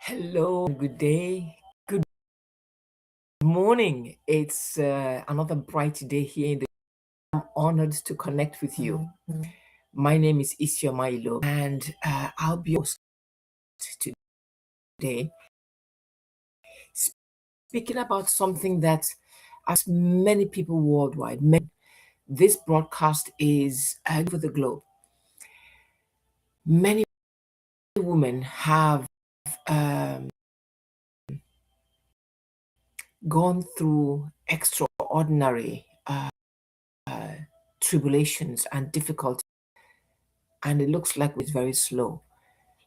Hello, good day, good morning. It's another bright day here in the. I'm honored to connect with you. My name is Isioma Ilo, and I'll be your host today, speaking about something that as many people worldwide. This broadcast is over the globe. Many women have um, gone through extraordinary tribulations and difficulties, and it looks like it's very slow.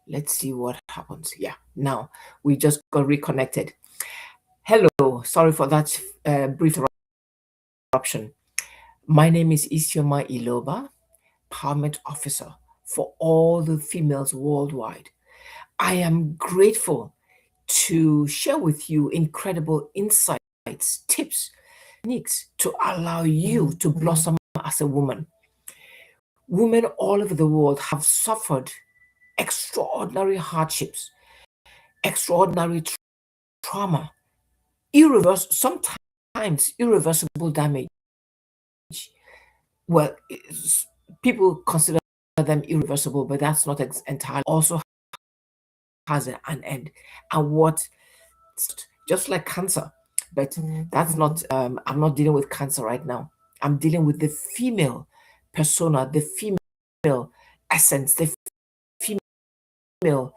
Let's see what happens. Yeah, now we just got reconnected. Hello, sorry for that brief interruption. My name is Isioma Iloba, Empowerment Officer for all the females worldwide. I am grateful to share with you incredible insights, tips, techniques to allow you to blossom as a woman. Women all over the world have suffered extraordinary hardships, extraordinary trauma, sometimes irreversible damage. Well, people consider them irreversible, but that's not entirely. Also has an end, and what just like cancer, but that's not. I'm not dealing with cancer right now. I'm dealing with the female persona, the female essence, the female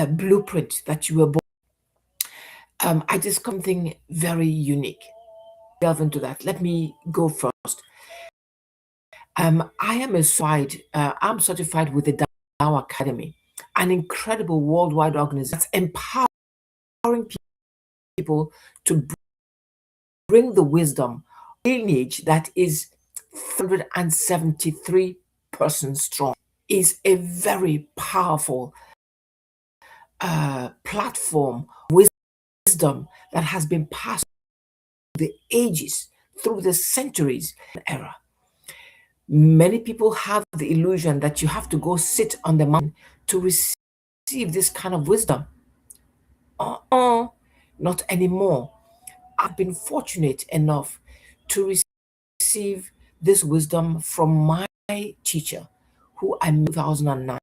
blueprint that you were born. I just something very unique. Delve into that. Let me go first. I am a I'm certified with the Dow Academy, an incredible worldwide organization that's empowering people to bring the wisdom lineage that is 173 persons strong. Is a very powerful platform, wisdom that has been passed through the ages, through the centuries era. Many people have the illusion that you have to go sit on the mountain to receive this kind of wisdom. Not anymore. I've been fortunate enough to receive this wisdom from my teacher, who I met in 2009.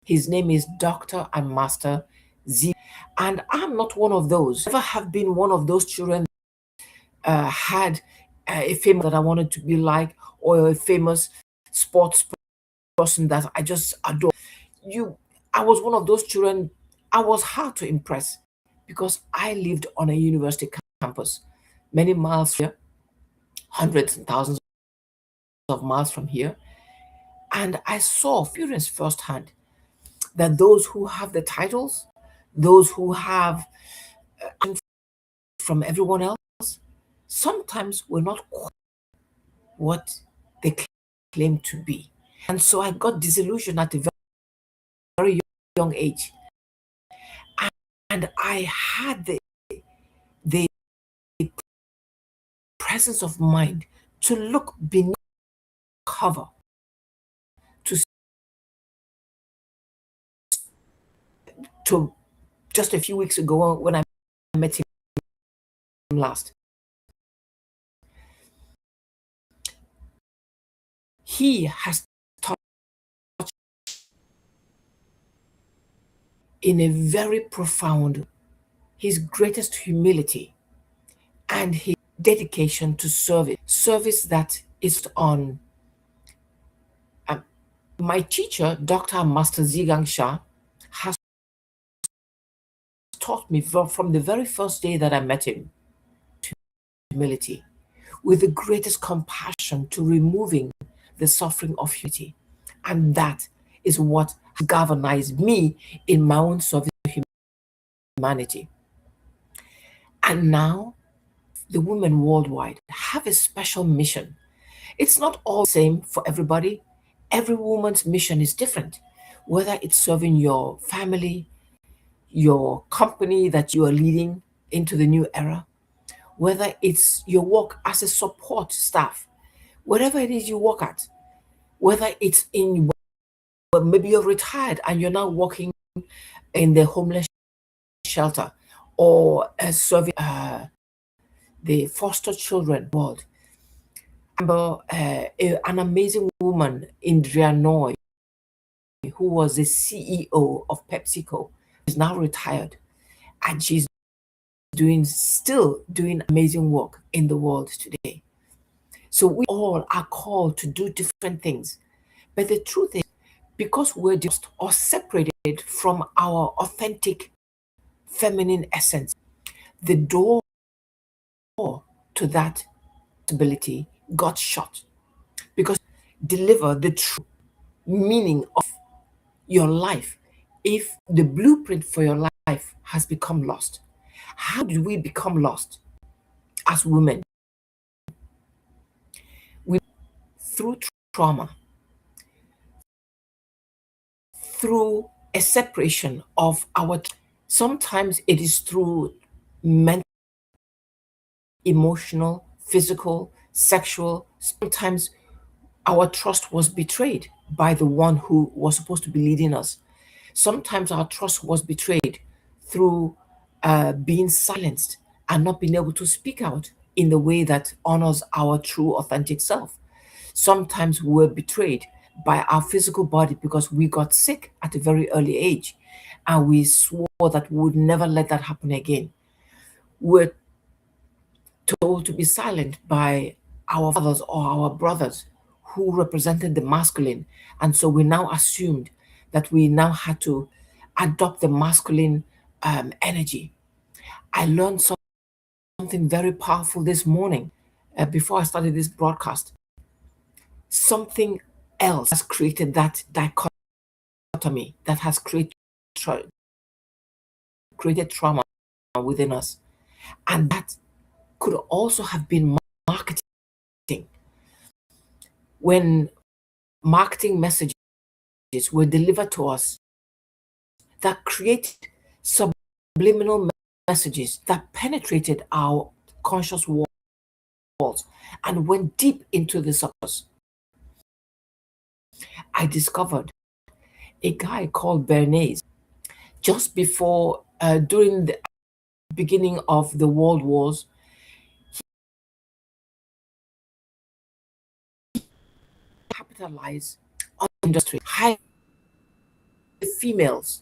His name is Dr. and Master Z. And I'm not one of those. Never have been one of those children had a famous that I wanted to be like, or a famous sports person that I just adore. I was one of those children. I was hard to impress because I lived on a university campus, many miles from here, hundreds and thousands of miles from here, and I saw, experienced firsthand that those who have the titles, those who have from everyone else, sometimes were not quite what they claim to be. And so I got disillusioned at a very young age. And I had the presence of mind to look beneath the cover, to, to just a few weeks ago when I met him last. He has taught in a very profound, his greatest humility and his dedication to service that is on. My teacher, Dr. and Master Zigang Shah, has taught me from the very first day that I met him to humility, with the greatest compassion to removing the suffering of humanity. And that is what has galvanized me in my own service to humanity. And now the women worldwide have a special mission. It's not all the same for everybody. Every woman's mission is different, whether it's serving your family, your company that you are leading into the new era, whether it's your work as a support staff, whatever it is you work at, whether it's in, well, maybe you're retired and you're now working in the homeless shelter or serving the foster children world. I remember an amazing woman in Drianoy who was the CEO of PepsiCo. She's now retired and she's still doing amazing work in the world today. So we all are called to do different things. But the truth is, because we're just or separated from our authentic feminine essence, the door to that ability got shut. Because deliver the true meaning of your life if the blueprint for your life has become lost. How did we become lost as women? We through trauma, through a separation of our, sometimes it is through mental, emotional, physical, sexual. Sometimes our trust was betrayed by the one who was supposed to be leading us. Sometimes our trust was betrayed through being silenced and not being able to speak out in the way that honors our true, authentic self. Sometimes we were betrayed by our physical body because we got sick at a very early age and we swore that we would never let that happen again. We're told to be silent by our fathers or our brothers who represented the masculine. And so we now assumed that we now had to adopt the masculine energy. I learned something very powerful this morning before I started this broadcast. Something else has created that dichotomy that has created trauma within us. And that could also have been marketing. When marketing messages were delivered to us that created subliminal messages that penetrated our conscious walls and went deep into the subconscious. I discovered a guy called Bernays just before, during the beginning of the world wars, capitalized on industry. High females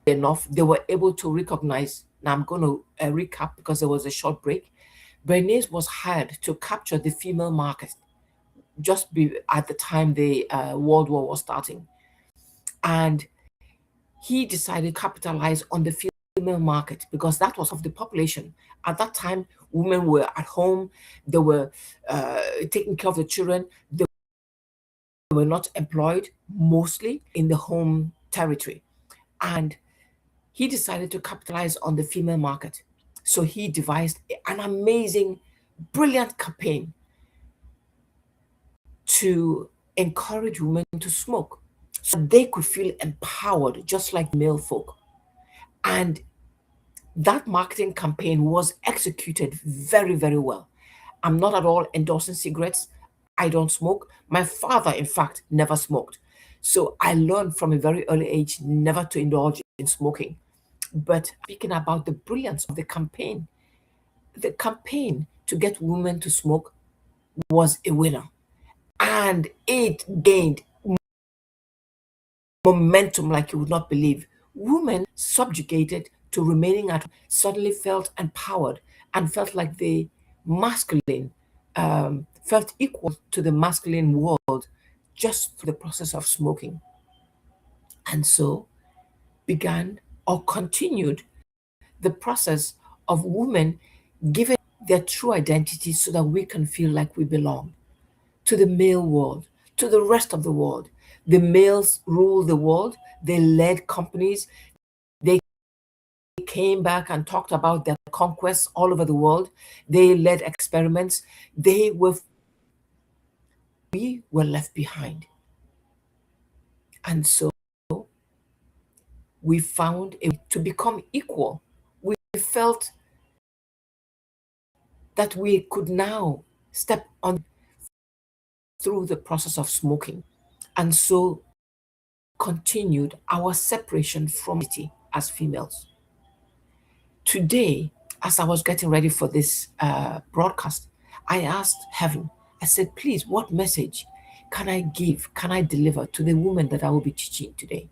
enough, they were able to recognize. Now I'm going to recap because there was a short break. Bernays was hired to capture the female market at the time the World War was starting. And he decided to capitalize on the female market because that was of the population. At that time, women were at home, they were taking care of the children, they were not employed, mostly in the home territory. And he decided to capitalize on the female market. So he devised an amazing, brilliant campaign to encourage women to smoke so they could feel empowered just like male folk. And that marketing campaign was executed very, very well. I'm not at all endorsing cigarettes. I don't smoke. My father, in fact, never smoked. So I learned from a very early age never to indulge in smoking. But speaking about the brilliance of the campaign to get women to smoke was a winner. And it gained momentum like you would not believe. Women subjugated to remaining at home suddenly felt empowered and felt like the masculine, felt equal to the masculine world just through the process of smoking. And so began or continued the process of women giving their true identity so that we can feel like we belong to the male world, to the rest of the world. The males ruled the world, they led companies, they came back and talked about their conquests all over the world, they led experiments, we were left behind. And so we found a way to become equal. We felt that we could now step on through the process of smoking. And so continued our separation from humanity as females. Today, as I was getting ready for this broadcast, I asked heaven, I said, please, what message can I give, can I deliver to the woman that I will be teaching today?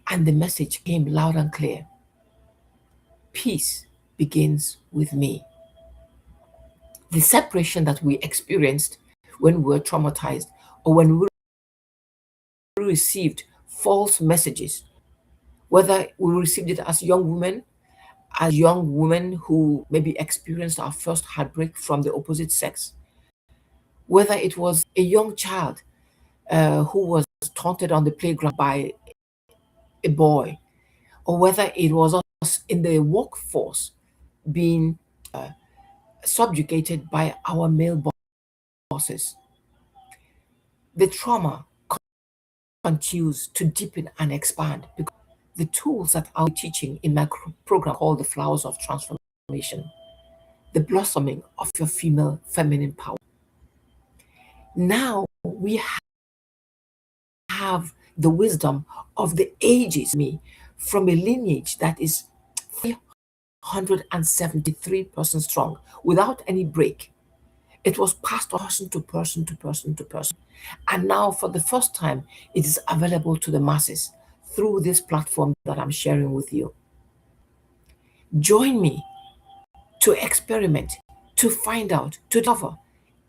And the message came loud and clear. Peace begins with me. The separation that we experienced when we were traumatized or when we received false messages, whether we received it as young women who maybe experienced our first heartbreak from the opposite sex, whether it was a young child who was taunted on the playground by a boy, or whether it was us in the workforce being subjugated by our male bosses. The trauma continues to deepen and expand because the tools that I'll be teaching in my program called the Flowers of Transformation, the blossoming of your female feminine power. Now we have the wisdom of the ages me from a lineage that is 373% strong without any break. It was passed person to person to person to person. And now, for the first time, it is available to the masses through this platform that I'm sharing with you. Join me to experiment, to find out, to discover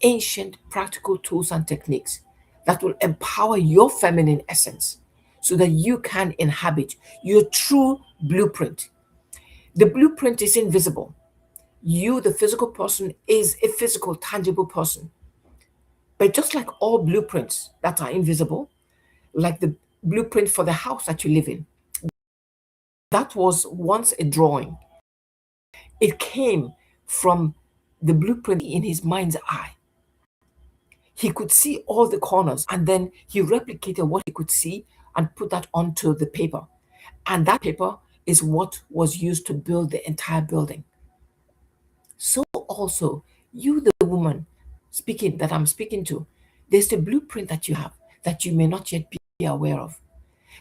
ancient practical tools and techniques that will empower your feminine essence so that you can inhabit your true blueprint. The blueprint is invisible. You, the physical person, is a physical, tangible person. But just like all blueprints that are invisible, like the blueprint for the house that you live in, that was once a drawing. It came from the blueprint in his mind's eye. He could see all the corners and then he replicated what he could see and put that onto the paper. And that paper is what was used to build the entire building. So also, you, the woman speaking that I'm speaking to, there's the blueprint that you have that you may not yet be aware of.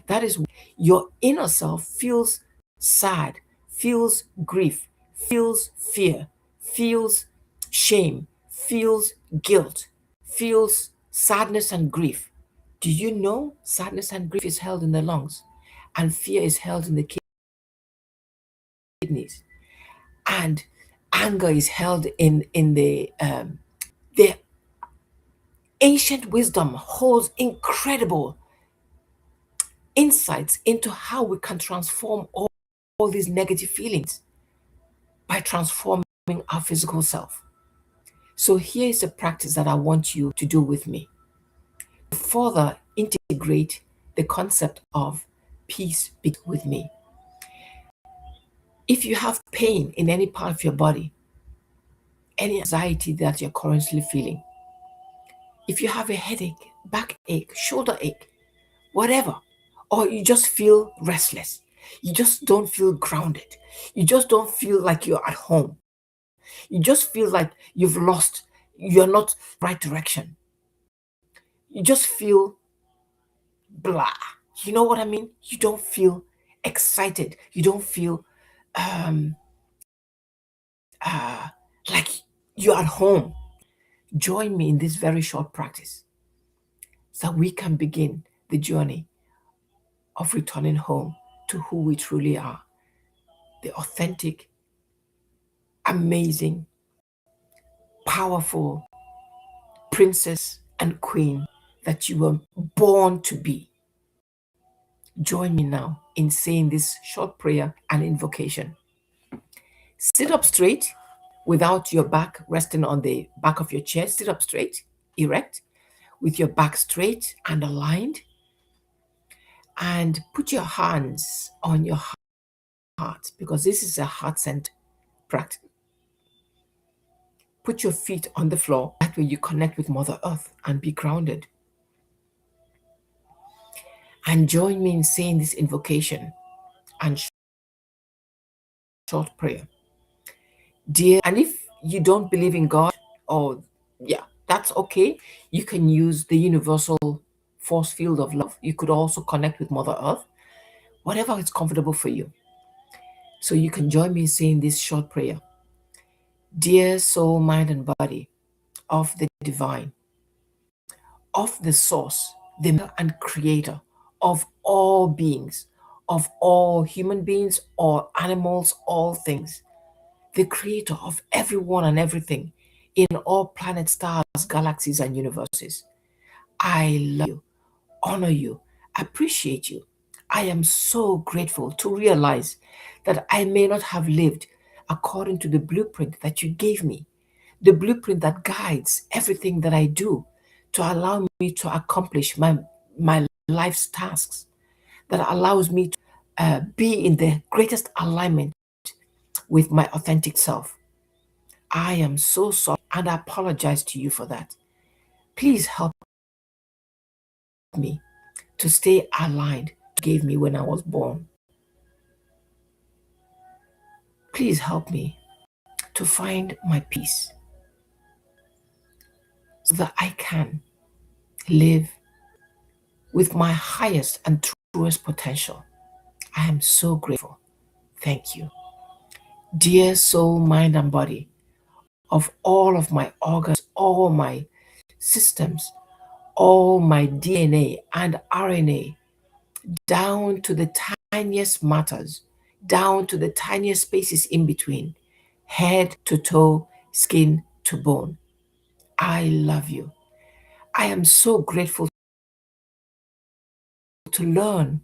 That is, your inner self feels sad, feels grief, feels fear, feels shame, feels guilt, feels sadness and grief. Do you know sadness and grief is held in the lungs and fear is held in the kidneys and anger is held in the ancient wisdom holds incredible insights into how we can transform all these negative feelings by transforming our physical self. So here is a practice that I want you to do with me. Further integrate the concept of peace with me. If you have pain in any part of your body, any anxiety that you're currently feeling, if you have a headache, backache, shoulder ache, whatever, or you just feel restless, you just don't feel grounded, you just don't feel like you're at home, you just feel like you've lost, you're not right direction, you just feel blah. You know what I mean? You don't feel excited, you don't feel um uh like you're at home. Join me in this very short practice so we can begin the journey of returning home to who we truly are, the authentic, amazing, powerful princess and queen that you were born to be. Join me now in saying this short prayer and invocation. Sit up straight without your back resting on the back of your chair. Sit up straight, erect, with your back straight and aligned. And put your hands on your heart because this is a heart centered practice. Put your feet on the floor. That way you connect with Mother Earth and be grounded. And join me in saying this invocation and short prayer. Dear, and if you don't believe in God, or yeah, that's okay. You can use the universal force field of love. You could also connect with Mother Earth, whatever is comfortable for you. So you can join me in saying this short prayer. Dear soul, mind, and body of the divine, of the source, the maker and creator of all beings, of all human beings, all animals, all things, the creator of everyone and everything in all planets, stars, galaxies, and universes. I love you, honor you, appreciate you. I am so grateful to realize that I may not have lived according to the blueprint that you gave me, the blueprint that guides everything that I do to allow me to accomplish my life's tasks, that allows me to be in the greatest alignment with my authentic self. I am so sorry and I apologize to you for that. Please help me to stay aligned to gave me when I was born. Please help me to find my peace so that I can live with my highest and truest potential. I am so grateful. Thank you. Dear soul, mind, and body of all of my organs, all my systems, all my DNA and RNA, down to the tiniest matters, down to the tiniest spaces in between, head to toe, skin to bone. I love you. I am so grateful to learn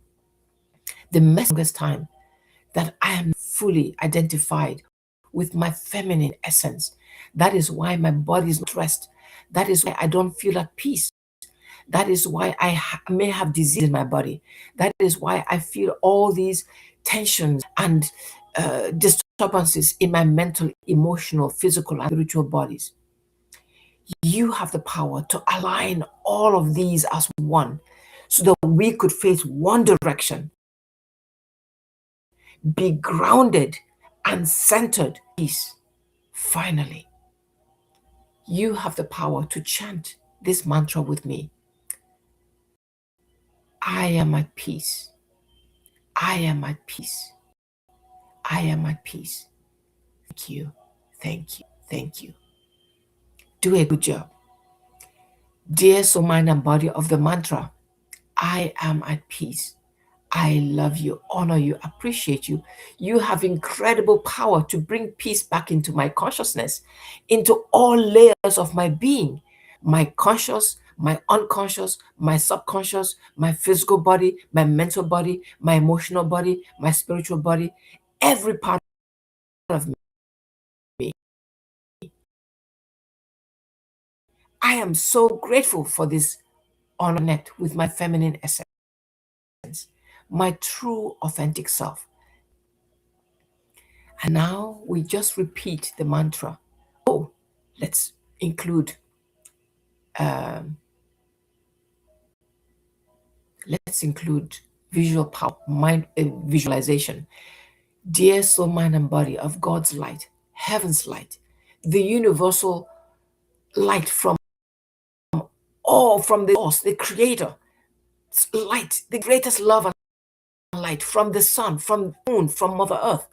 the longest time that I am fully identified with my feminine essence. That is why my body is not rest. That is why I don't feel at peace. That is why I may have disease in my body. That is why I feel all these tensions and disturbances in my mental, emotional, physical, and spiritual bodies. You have the power to align all of these as one so that we could face one direction, be grounded and centered. Peace. Finally, you have the power to chant this mantra with me. I am at peace. I am at peace. I am at peace. Thank you. Thank you. Thank you. Do a good job. Dear soul, mind, and body of the mantra, I am at peace. I love you, honor you, appreciate you. You have incredible power to bring peace back into my consciousness, into all layers of my being, my conscious, my unconscious, my subconscious, my physical body, my mental body, my emotional body, my spiritual body, every part of me. I am so grateful for this honor with my feminine essence, my true authentic self. And now we just repeat the mantra. Oh, let's include um, visual power, mind visualization. Dear soul, mind, and body of God's light, heaven's light, the universal light from the source, the creator, light, the greatest love and light from the sun, from the moon, from Mother Earth.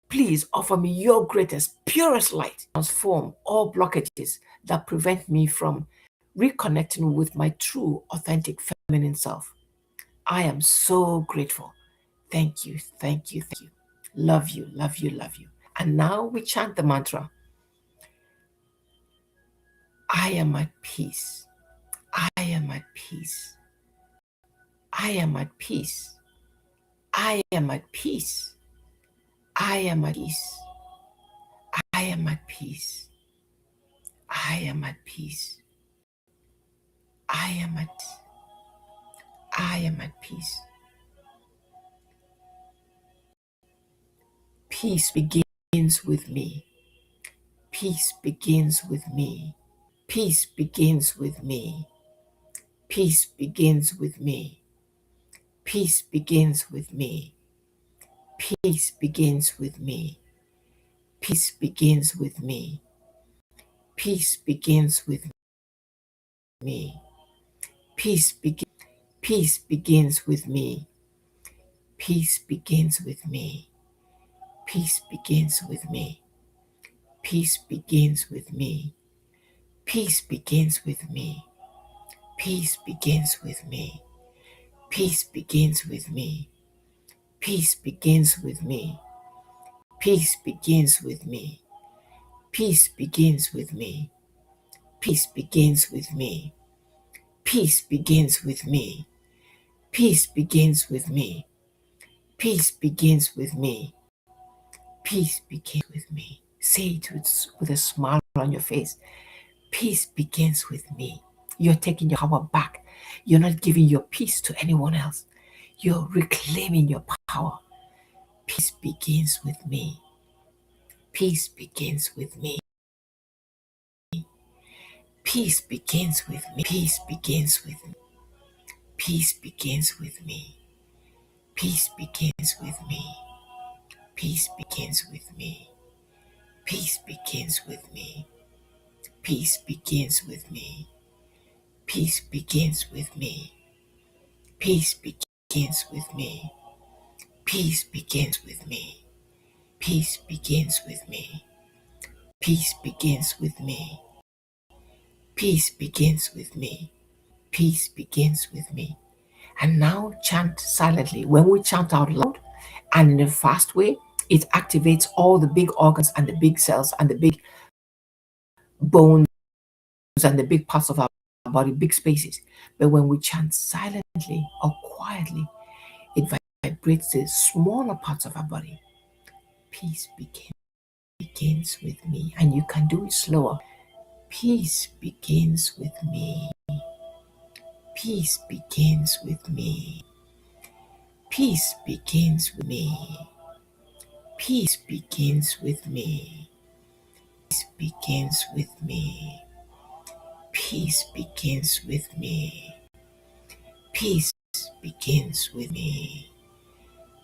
Please offer me your greatest, purest light. Transform all blockages that prevent me from reconnecting with my true, authentic feminine self. I am so grateful. Thank you, thank you, thank you. Love you, love you, love you. And now we chant the mantra. I am at peace. I am at peace. I am at peace. I am at peace. I am at peace. I am at peace. I am at peace. I am at I am at peace. Peace begins with me. Peace begins with me. Peace begins with me. Peace begins with me. Peace begins with me. Peace begins with me. Peace begins with me. Peace begins with me. Peace peace begins with me. Peace begins with me. Peace begins with me. Peace begins with me. Peace begins with me. Peace begins with me. Peace begins with me. Peace begins with me. Peace begins with me. Peace begins with me. Peace begins with me. Peace begins with me. Peace begins with me. Peace begins with me. Peace begins with me. Say it with a smile on your face. Peace begins with me. You're taking your power back. You're not giving your peace to anyone else. You're reclaiming your power. Peace begins with me. Peace begins with me. Peace begins with me. Peace begins with me. Peace begins with me. Peace begins with me. Peace begins with me. Peace begins with me. Peace begins with me. Peace begins with me. Peace begins with me. Peace begins with me. Peace begins with me. Peace begins with me. Peace begins with me. Peace begins with me. And now chant silently. When we chant out loud and in a fast way, it activates all the big organs and the big cells and the big bones and the big parts of our body, big spaces. But when we chant silently or quietly, it vibrates the smaller parts of our body. Peace begins with me, and you can do it slower. Peace begins with me. Peace begins with me. Peace begins with me. Peace begins with me. Peace begins with me. Peace begins with me. Peace begins with me.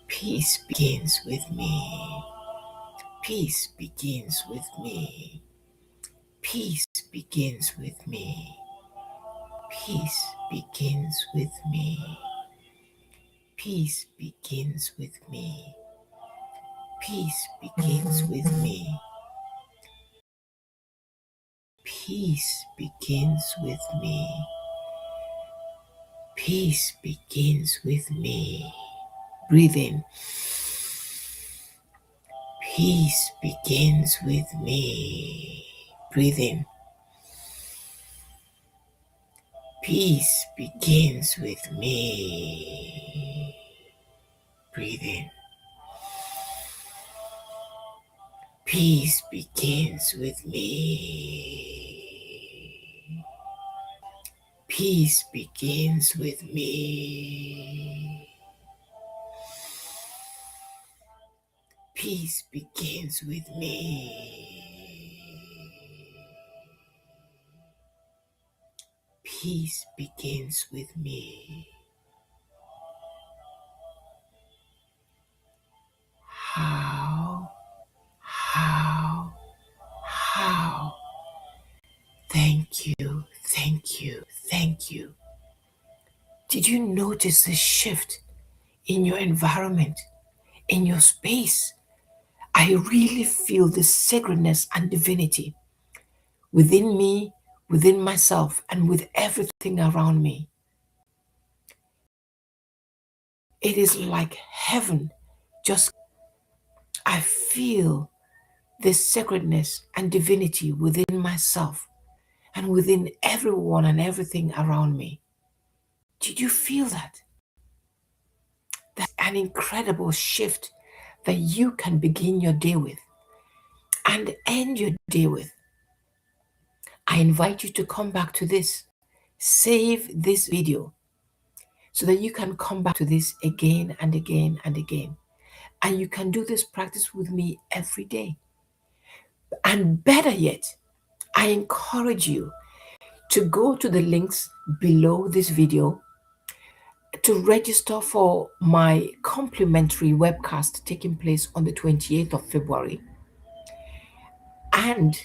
Peace begins with me. Peace begins with me. Peace begins with me. Peace begins with me. Peace begins with me. Peace begins with me. Peace begins with me. Peace begins with me. Breathe in. Peace begins with me. Breathe in. Peace begins with me. Breathe in. Peace begins with me. Peace begins with me. Peace begins with me. Peace begins with me. How? Thank you, thank you, thank you. Did you notice the shift in your environment, in your space? I really feel the sacredness and divinity within me, within myself, and with everything around me. It is like heaven. Just, I feel this sacredness and divinity within myself and within everyone and everything around me. Did you feel that? That's an incredible shift that you can begin your day with and end your day with. I invite you to come back to this. Save this video so that you can come back to this again and again and again. And you can do this practice with me every day. And better yet, I encourage you to go to the links below this video to register for my complimentary webcast taking place on the 28th of February. And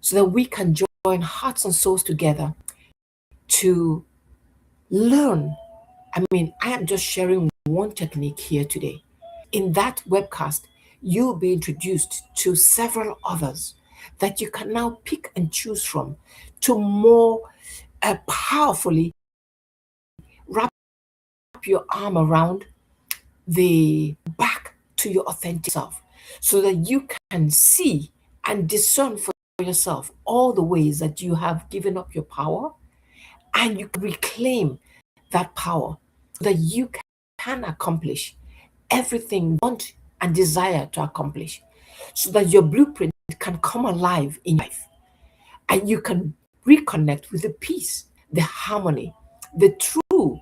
so that we can join hearts and souls together to Learn. I am just sharing one technique here today. In that webcast, you'll be introduced to several others that you can now pick and choose from to more powerfully wrap your arm around the back to your authentic self so that you can see and discern for yourself all the ways that you have given up your power, and you can reclaim that power so that you can accomplish everything you want and desire to accomplish, so that your blueprint can come alive in life and you can reconnect with the peace, the harmony, the true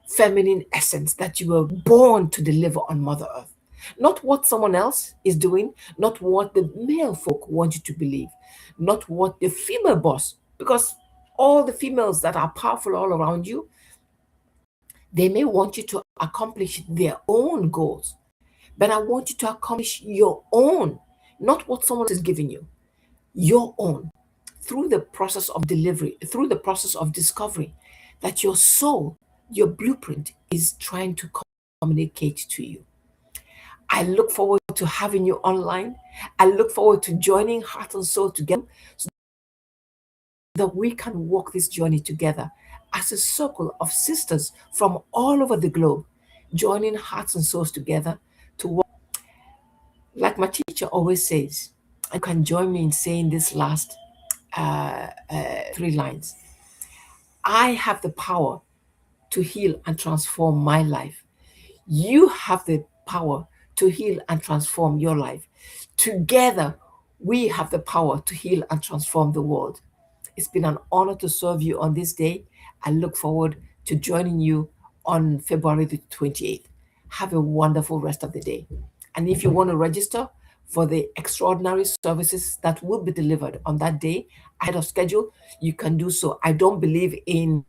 feminine essence that you were born to deliver on Mother Earth. Not what someone else is doing, not what the male folk want you to believe, not what the female boss, because all the females that are powerful all around you, they may want you to accomplish their own goals, but I want you to accomplish your own, not what someone is giving you, your own, through the process of delivery, through the process of discovery that your soul, your blueprint is trying to communicate to you. I look forward to having you online. I look forward to joining heart and soul together so that we can walk this journey together as a circle of sisters from all over the globe, joining hearts and souls together to walk. Like my teacher always says, you can join me in saying this last three lines. I have the power to heal and transform my life. You have the power to heal and transform your life. Together, we have the power to heal and transform the world. It's been an honor to serve you on this day. I look forward to joining you on February the 28th. Have a wonderful rest of the day. And if you want to register for the extraordinary services that will be delivered on that day ahead of schedule, you can do so. I don't believe in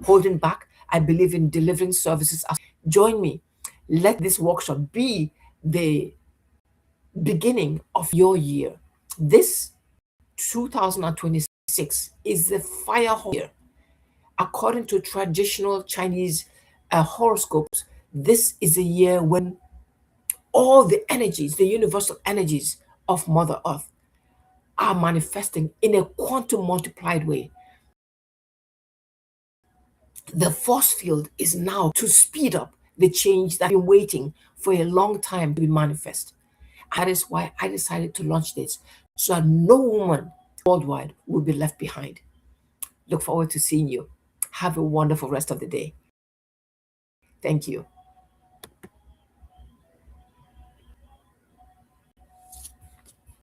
holding back. I believe in delivering services. Join me. Let this workshop be the beginning of your year. This 2026 is the fire year. According to traditional Chinese horoscopes, this is a year when all the energies, the universal energies of Mother Earth are manifesting in a quantum multiplied way. The force field is now to speed up the change that I've been waiting for a long time to be manifest. That is why I decided to launch this so that no woman worldwide will be left behind. Look forward to seeing you. Have a wonderful rest of the day. Thank you.